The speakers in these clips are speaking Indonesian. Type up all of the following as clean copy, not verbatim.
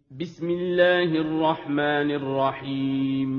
بسم الله الرحمن الرحيم.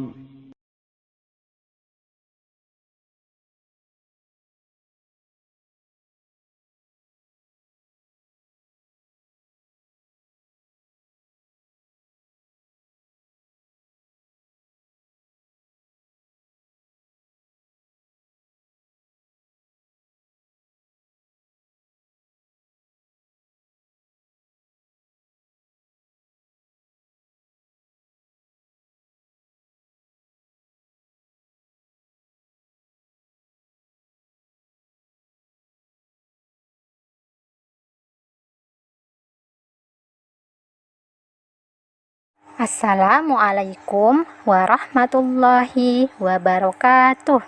Assalamualaikum warahmatullahi wabarakatuh.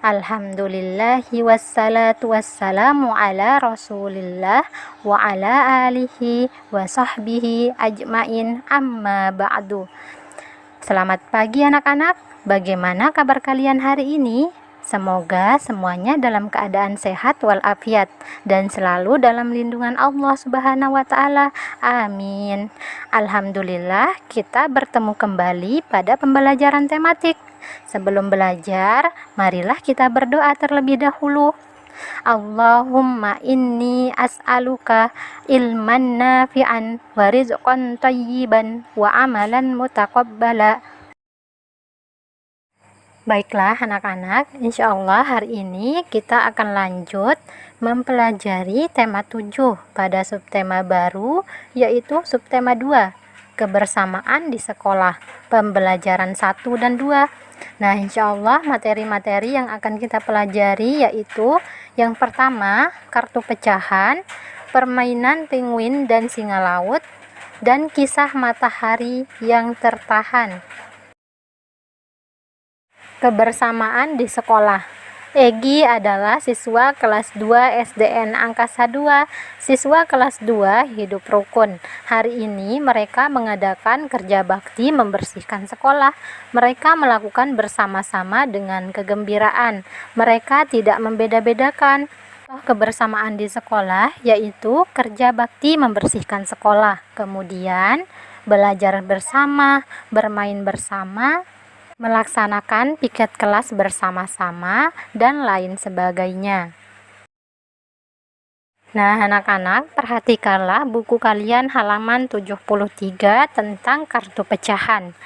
Alhamdulillahi wassalatu wassalamu ala rasulillah wa ala alihi wa sahbihi ajmain, amma ba'du. Selamat pagi anak-anak, bagaimana kabar kalian hari ini? Semoga semuanya dalam keadaan sehat walafiat dan selalu dalam lindungan Allah Subhanahu wa Ta'ala. Amin. Alhamdulillah, kita bertemu kembali pada pembelajaran tematik. Sebelum belajar, marilah kita berdoa terlebih dahulu. Allahumma inni as'aluka ilman nafi'an wa rizqan thayyiban wa amalan mutaqabbala. Baiklah anak-anak, insya Allah hari ini kita akan lanjut mempelajari tema 7 pada subtema baru, yaitu subtema 2, kebersamaan di sekolah, pembelajaran 1 dan 2. Nah, insya Allah materi-materi yang akan kita pelajari yaitu yang pertama, kartu pecahan, permainan penguin dan singa laut, dan kisah matahari yang tertahan. Kebersamaan di sekolah. Egi adalah siswa kelas 2 SDN Angkasa 2. Siswa kelas 2 hidup rukun. Hari ini mereka mengadakan kerja bakti membersihkan sekolah. Mereka melakukan bersama-sama dengan kegembiraan. Mereka tidak membeda-bedakan. Kebersamaan di sekolah yaitu kerja bakti membersihkan sekolah. Kemudian belajar bersama, bermain bersama, melaksanakan piket kelas bersama-sama, dan lain sebagainya. Nah, anak-anak, perhatikanlah buku kalian halaman 73 tentang kartu pecahan.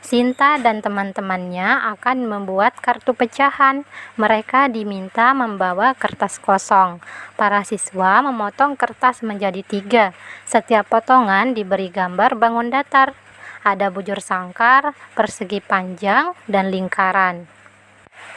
Sinta dan teman-temannya akan membuat kartu pecahan. Mereka diminta membawa kertas kosong. Para siswa memotong kertas menjadi 3. Setiap potongan diberi gambar bangun datar. Ada bujur sangkar, persegi panjang, dan lingkaran.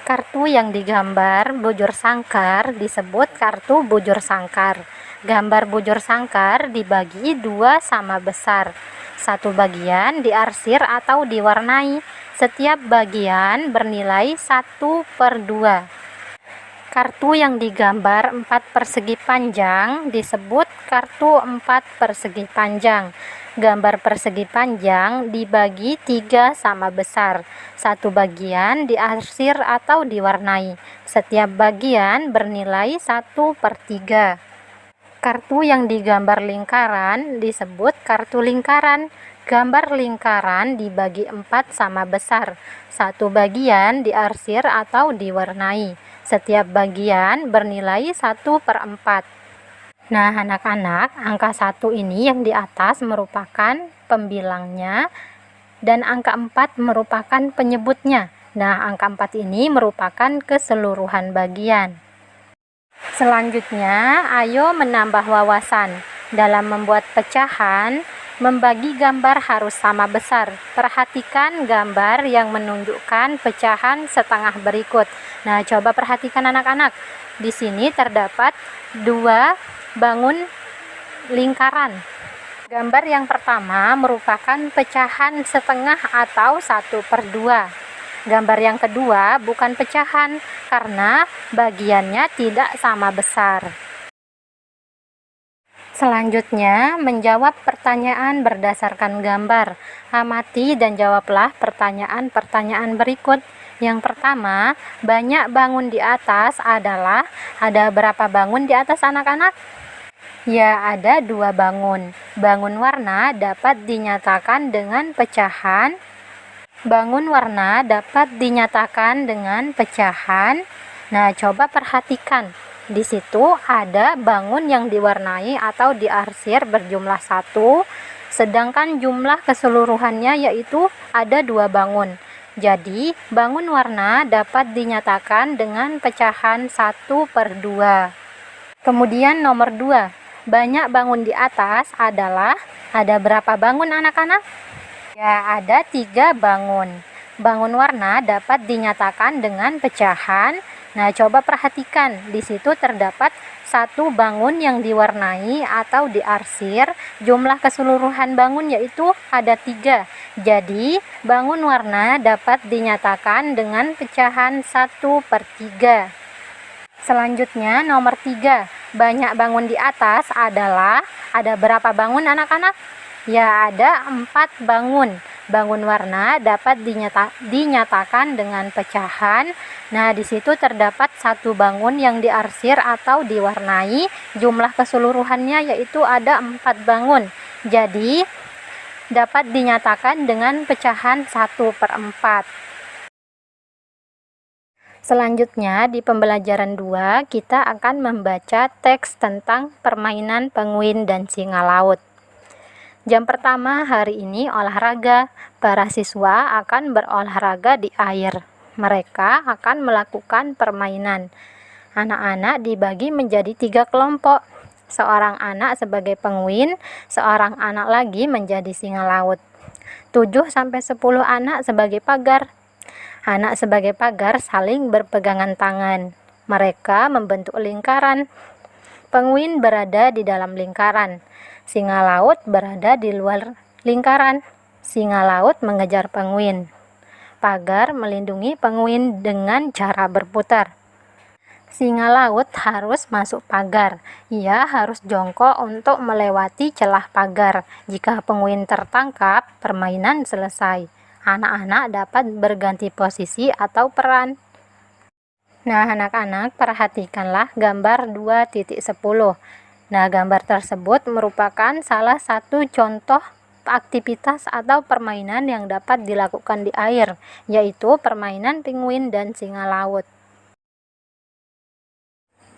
Kartu yang digambar bujur sangkar disebut kartu bujur sangkar. Gambar bujur sangkar dibagi 2 sama besar. Satu bagian diarsir atau diwarnai. Setiap bagian bernilai 1/2. Kartu yang digambar 4 persegi panjang disebut kartu 4 persegi panjang. Gambar persegi panjang dibagi 3 sama besar. Satu bagian diarsir atau diwarnai. Setiap bagian bernilai 1/3. Kartu yang digambar lingkaran disebut kartu lingkaran. Gambar lingkaran dibagi 4 sama besar. Satu bagian diarsir atau diwarnai. Setiap bagian bernilai 1/4. Nah, anak-anak, angka 1 ini yang di atas merupakan pembilangnya dan angka 4 merupakan penyebutnya. Nah, angka 4 ini merupakan keseluruhan bagian. Selanjutnya, ayo menambah wawasan. Dalam membuat pecahan, membagi gambar harus sama besar. Perhatikan gambar yang menunjukkan pecahan setengah berikut. Nah, coba perhatikan anak-anak. Di sini terdapat 2 bangun lingkaran. Gambar yang pertama merupakan pecahan setengah atau 1/2. Gambar yang kedua bukan pecahan karena bagiannya tidak sama besar. Selanjutnya, menjawab pertanyaan berdasarkan gambar. Amati dan jawablah pertanyaan-pertanyaan berikut. Yang pertama, banyak bangun di atas adalah, ada berapa bangun di atas anak-anak? Ya, ada 2 bangun. Bangun warna dapat dinyatakan dengan pecahan. Bangun warna dapat dinyatakan dengan pecahan. Nah, coba perhatikan. Di situ ada bangun yang diwarnai atau diarsir berjumlah 1, sedangkan jumlah keseluruhannya yaitu ada 2 bangun. Jadi, bangun warna dapat dinyatakan dengan pecahan 1/2. Kemudian nomor 2. Banyak bangun di atas adalah, ada berapa bangun anak-anak? Ya, ada 3 bangun. Bangun warna dapat dinyatakan dengan pecahan. Nah, coba perhatikan, di situ terdapat 1 bangun yang diwarnai atau diarsir. Jumlah keseluruhan bangun yaitu ada 3. Jadi, bangun warna dapat dinyatakan dengan pecahan 1/3. Selanjutnya nomor 3. Banyak bangun di atas adalah, ada berapa bangun anak-anak? Ya, ada 4 bangun. Bangun warna dapat dinyatakan dengan pecahan. Nah, di situ terdapat 1 bangun yang diarsir atau diwarnai. Jumlah keseluruhannya yaitu ada 4 bangun. Jadi, dapat dinyatakan dengan pecahan 1/4. Selanjutnya di pembelajaran 2 kita akan membaca teks tentang permainan penguin dan singa laut. Jam pertama hari ini olahraga. Para siswa akan berolahraga di air. Mereka akan melakukan permainan. Anak-anak dibagi menjadi 3 kelompok. Seorang anak sebagai penguin, seorang anak lagi menjadi singa laut. 7-10 anak sebagai pagar. Anak sebagai pagar saling berpegangan tangan. Mereka membentuk lingkaran. Penguin berada di dalam lingkaran. Singa laut berada di luar lingkaran. Singa laut mengejar penguin. Pagar melindungi penguin dengan cara berputar. Singa laut harus masuk pagar. Ia harus jongkok untuk melewati celah pagar. Jika penguin tertangkap, permainan selesai. Anak-anak dapat berganti posisi atau peran. Nah, anak-anak perhatikanlah gambar 2.10. Nah, gambar tersebut merupakan salah satu contoh aktivitas atau permainan yang dapat dilakukan di air, yaitu permainan penguin dan singa laut.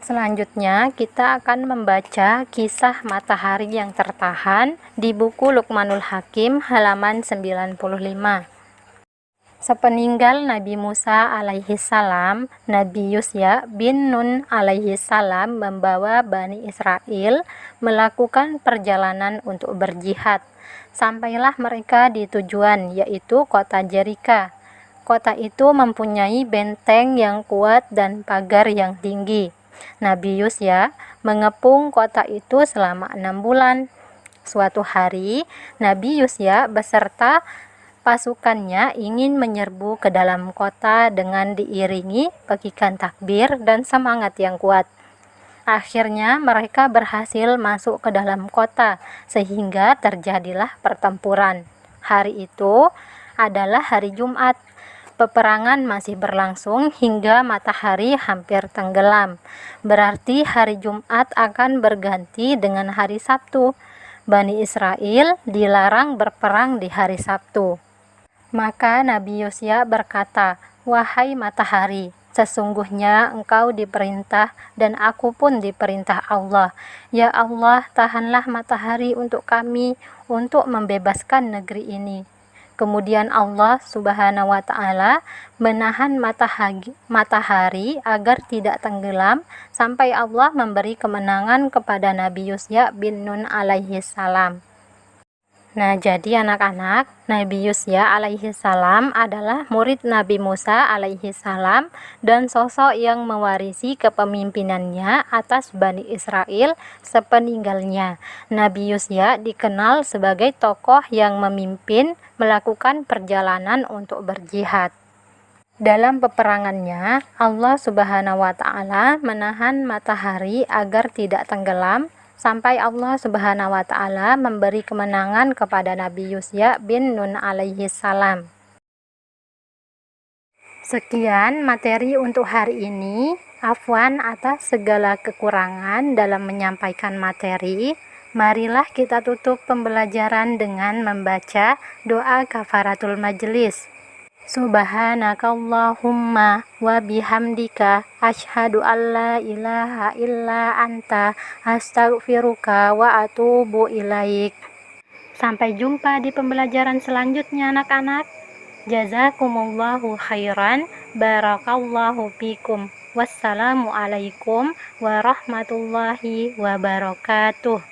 Selanjutnya, kita akan membaca kisah matahari yang tertahan di buku Luqmanul Hakim halaman 95. Sepeninggal Nabi Musa alaihi salam, Nabi Yusya bin Nun alaihi salam membawa Bani Israel melakukan perjalanan untuk berjihad. Sampailah mereka di tujuan, yaitu kota Jerika. Kota itu mempunyai benteng yang kuat dan pagar yang tinggi. Nabi Yusya mengepung kota itu selama 6 bulan. Suatu hari, Nabi Yusya beserta pasukannya ingin menyerbu ke dalam kota dengan diiringi pekikan takbir dan semangat yang kuat. Akhirnya mereka berhasil masuk ke dalam kota sehingga terjadilah pertempuran. Hari itu adalah hari Jumat. Peperangan masih berlangsung hingga matahari hampir tenggelam. Berarti hari Jumat akan berganti dengan hari Sabtu. Bani Israel dilarang berperang di hari Sabtu. Maka Nabi Yusya berkata, "Wahai matahari, sesungguhnya engkau diperintah dan aku pun diperintah Allah. Ya Allah, tahanlah matahari untuk kami untuk membebaskan negeri ini." Kemudian Allah Subhanahu wa Ta'ala menahan matahari agar tidak tenggelam sampai Allah memberi kemenangan kepada Nabi Yusya bin Nun alaihi salam. Nah, jadi anak-anak, Nabi Yusya alaihi salam adalah murid Nabi Musa alaihi salam dan sosok yang mewarisi kepemimpinannya atas Bani Israel sepeninggalnya. Nabi Yusya dikenal sebagai tokoh yang memimpin melakukan perjalanan untuk berjihad. Dalam peperangannya, Allah Subhanahu wa Ta'ala menahan matahari agar tidak tenggelam sampai Allah Subhanahu wa Ta'ala memberi kemenangan kepada Nabi Yusya bin Nun alaihi salam. Sekian materi untuk hari ini. Afwan atas segala kekurangan dalam menyampaikan materi. Marilah kita tutup pembelajaran dengan membaca doa kafaratul majelis. Subhanakallahumma wa bihamdika asyhadu alla ilaha illa anta astaghfiruka wa atubu ilaik. Sampai jumpa di pembelajaran selanjutnya anak-anak. Jazakumullahu khairan. Barakallahu fikum. Wassalamualaikum warahmatullahi wabarakatuh.